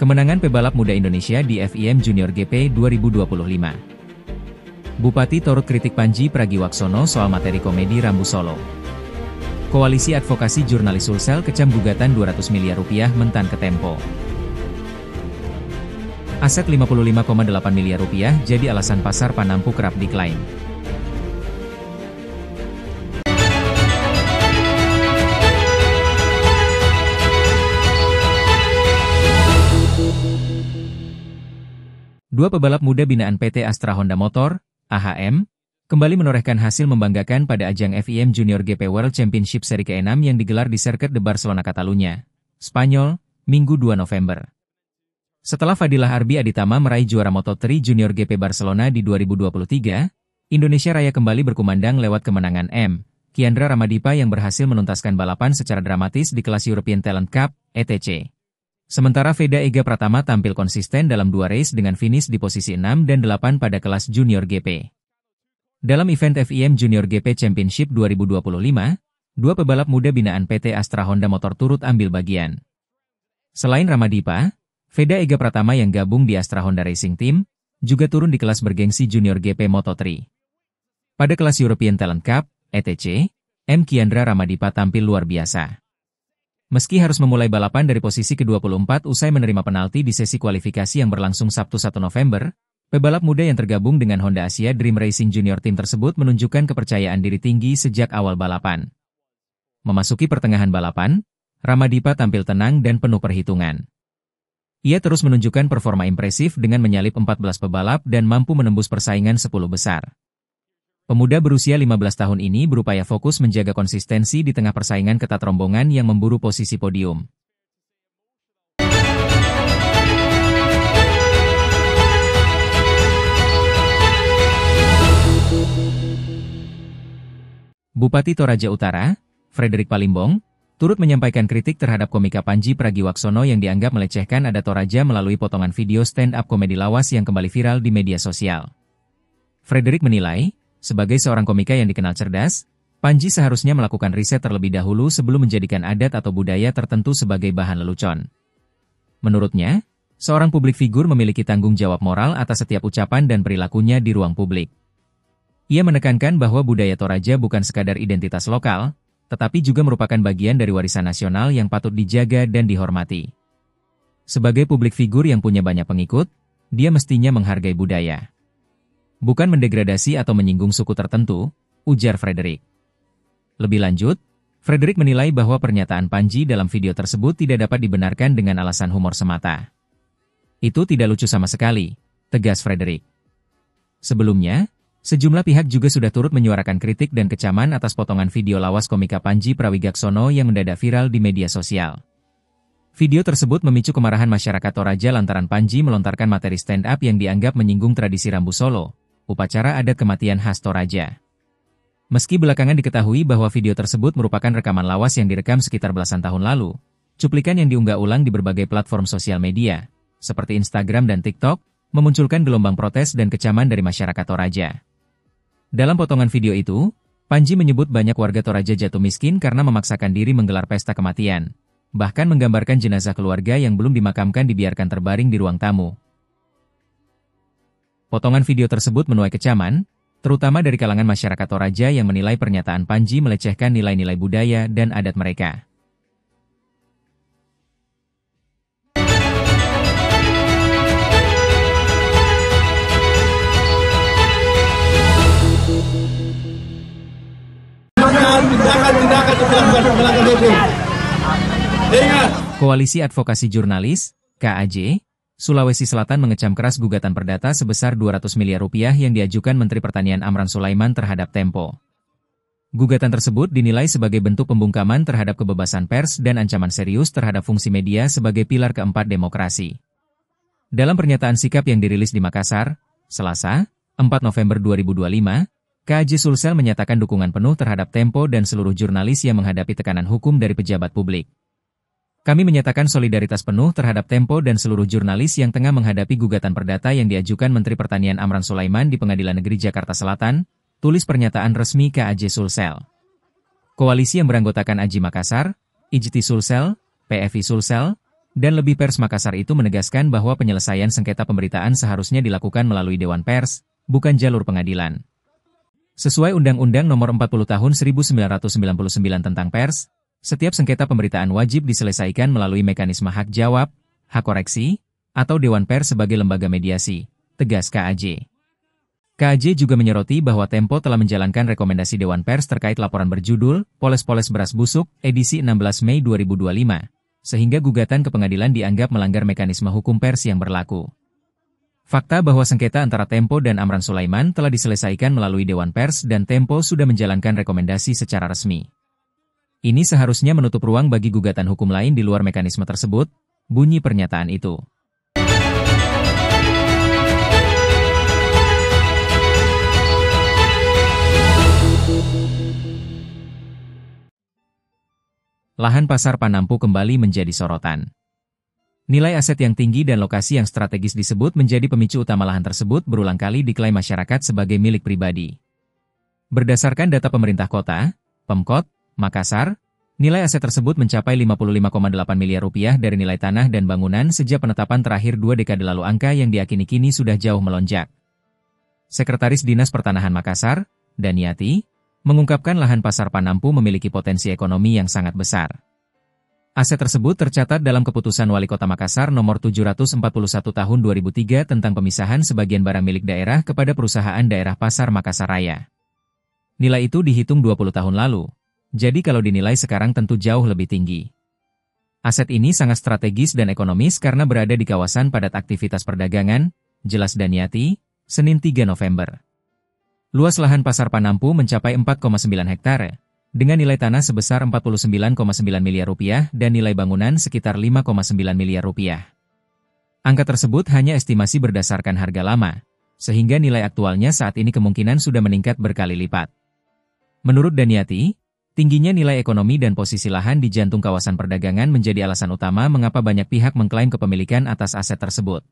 Kemenangan pebalap muda Indonesia di FIM Junior GP 2025. Bupati Torut kritik Panji Pragiwaksono soal materi komedi Rambu Solo. Koalisi Advokasi Jurnalis Sulsel kecam gugatan 200 miliar rupiah mentan ke Tempo. Aset 55,8 miliar rupiah jadi alasan pasar Panampu kerap decline. Dua pebalap muda binaan PT Astra Honda Motor, AHM, kembali menorehkan hasil membanggakan pada ajang FIM Junior GP World Championship seri ke-6 yang digelar di Circuit de Barcelona, Catalunya, Spanyol, Minggu 2 November. Setelah Fadilah Arbi Aditama meraih juara Moto3 Junior GP Barcelona di 2023, Indonesia Raya kembali berkumandang lewat kemenangan Kiandra Ramadipa yang berhasil menuntaskan balapan secara dramatis di kelas European Talent Cup, ETC. Sementara Veda Ega Pratama tampil konsisten dalam dua race dengan finish di posisi 6 dan 8 pada kelas Junior GP. Dalam event FIM Junior GP Championship 2025, dua pebalap muda binaan PT Astra Honda Motor turut ambil bagian. Selain Ramadipa, Veda Ega Pratama yang gabung di Astra Honda Racing Team, juga turun di kelas bergengsi Junior GP Moto3. Pada kelas European Talent Cup, ETC, Kiandra Ramadipa tampil luar biasa. Meski harus memulai balapan dari posisi ke-24 usai menerima penalti di sesi kualifikasi yang berlangsung Sabtu 1 November, pebalap muda yang tergabung dengan Honda Asia Dream Racing Junior Team tersebut menunjukkan kepercayaan diri tinggi sejak awal balapan. Memasuki pertengahan balapan, Ramadipa tampil tenang dan penuh perhitungan. Ia terus menunjukkan performa impresif dengan menyalip 14 pebalap dan mampu menembus persaingan 10 besar. Pemuda berusia 15 tahun ini berupaya fokus menjaga konsistensi di tengah persaingan ketat rombongan yang memburu posisi podium. Bupati Toraja Utara, Frederick Palimbong, turut menyampaikan kritik terhadap komika Panji Pragiwaksono yang dianggap melecehkan adat Toraja melalui potongan video stand-up komedi lawas yang kembali viral di media sosial. Frederick menilai, sebagai seorang komika yang dikenal cerdas, Panji seharusnya melakukan riset terlebih dahulu sebelum menjadikan adat atau budaya tertentu sebagai bahan lelucon. Menurutnya, seorang publik figur memiliki tanggung jawab moral atas setiap ucapan dan perilakunya di ruang publik. Ia menekankan bahwa budaya Toraja bukan sekadar identitas lokal, tetapi juga merupakan bagian dari warisan nasional yang patut dijaga dan dihormati. Sebagai publik figur yang punya banyak pengikut, dia mestinya menghargai budaya. Bukan mendegradasi atau menyinggung suku tertentu, ujar Frederick. Lebih lanjut, Frederick menilai bahwa pernyataan Panji dalam video tersebut tidak dapat dibenarkan dengan alasan humor semata. Itu tidak lucu sama sekali, tegas Frederick. Sebelumnya, sejumlah pihak juga sudah turut menyuarakan kritik dan kecaman atas potongan video lawas komika Panji Pragiwaksono yang mendadak viral di media sosial. Video tersebut memicu kemarahan masyarakat Toraja lantaran Panji melontarkan materi stand-up yang dianggap menyinggung tradisi Rambu Solo, upacara adat kematian khas Toraja. Meski belakangan diketahui bahwa video tersebut merupakan rekaman lawas yang direkam sekitar belasan tahun lalu, cuplikan yang diunggah ulang di berbagai platform sosial media, seperti Instagram dan TikTok, memunculkan gelombang protes dan kecaman dari masyarakat Toraja. Dalam potongan video itu, Panji menyebut banyak warga Toraja jatuh miskin karena memaksakan diri menggelar pesta kematian, bahkan menggambarkan jenazah keluarga yang belum dimakamkan dibiarkan terbaring di ruang tamu. Potongan video tersebut menuai kecaman, terutama dari kalangan masyarakat Toraja yang menilai pernyataan Panji melecehkan nilai-nilai budaya dan adat mereka. Koalisi Advokasi Jurnalis, KAJ, Sulawesi Selatan mengecam keras gugatan perdata sebesar 200 miliar rupiah yang diajukan Menteri Pertanian Amran Sulaiman terhadap Tempo. Gugatan tersebut dinilai sebagai bentuk pembungkaman terhadap kebebasan pers dan ancaman serius terhadap fungsi media sebagai pilar keempat demokrasi. Dalam pernyataan sikap yang dirilis di Makassar, Selasa, 4 November 2025, KAJ Sulsel menyatakan dukungan penuh terhadap Tempo dan seluruh jurnalis yang menghadapi tekanan hukum dari pejabat publik. Kami menyatakan solidaritas penuh terhadap Tempo dan seluruh jurnalis yang tengah menghadapi gugatan perdata yang diajukan Menteri Pertanian Amran Sulaiman di Pengadilan Negeri Jakarta Selatan, tulis pernyataan resmi KAJ Sulsel. Koalisi yang beranggotakan AJI Makassar, IJTI Sulsel, PFI Sulsel, Dan Lebih Pers Makassar itu menegaskan bahwa penyelesaian sengketa pemberitaan seharusnya dilakukan melalui Dewan Pers, bukan jalur pengadilan. Sesuai Undang-Undang Nomor 40 Tahun 1999 tentang Pers, setiap sengketa pemberitaan wajib diselesaikan melalui mekanisme hak jawab, hak koreksi, atau Dewan Pers sebagai lembaga mediasi, tegas KAJ. KAJ juga menyoroti bahwa Tempo telah menjalankan rekomendasi Dewan Pers terkait laporan berjudul Poles-Poles Beras Busuk, edisi 16 Mei 2025, sehingga gugatan ke pengadilan dianggap melanggar mekanisme hukum pers yang berlaku. Fakta bahwa sengketa antara Tempo dan Amran Sulaiman telah diselesaikan melalui Dewan Pers dan Tempo sudah menjalankan rekomendasi secara resmi. Ini seharusnya menutup ruang bagi gugatan hukum lain di luar mekanisme tersebut, bunyi pernyataan itu. Lahan pasar Panampu kembali menjadi sorotan. Nilai aset yang tinggi dan lokasi yang strategis disebut menjadi pemicu utama lahan tersebut berulang kali diklaim masyarakat sebagai milik pribadi. Berdasarkan data pemerintah kota, Pemkot, Makassar, nilai aset tersebut mencapai 55,8 miliar rupiah dari nilai tanah dan bangunan sejak penetapan terakhir 2 dekade lalu, angka yang diakini kini sudah jauh melonjak. Sekretaris Dinas Pertanahan Makassar, Daniati, mengungkapkan lahan pasar Panampu memiliki potensi ekonomi yang sangat besar. Aset tersebut tercatat dalam Keputusan Wali Kota Makassar Nomor 741 Tahun 2003 tentang pemisahan sebagian barang milik daerah kepada perusahaan daerah Pasar Makassar Raya. Nilai itu dihitung 20 tahun lalu, jadi kalau dinilai sekarang tentu jauh lebih tinggi. Aset ini sangat strategis dan ekonomis karena berada di kawasan padat aktivitas perdagangan, jelas Daniati, Senin 3 November. Luas lahan pasar Panampu mencapai 4,9 hektare, dengan nilai tanah sebesar 49,9 miliar rupiah dan nilai bangunan sekitar 5,9 miliar rupiah. Angka tersebut hanya estimasi berdasarkan harga lama, sehingga nilai aktualnya saat ini kemungkinan sudah meningkat berkali lipat. Menurut Daniati, tingginya nilai ekonomi dan posisi lahan di jantung kawasan perdagangan menjadi alasan utama mengapa banyak pihak mengklaim kepemilikan atas aset tersebut.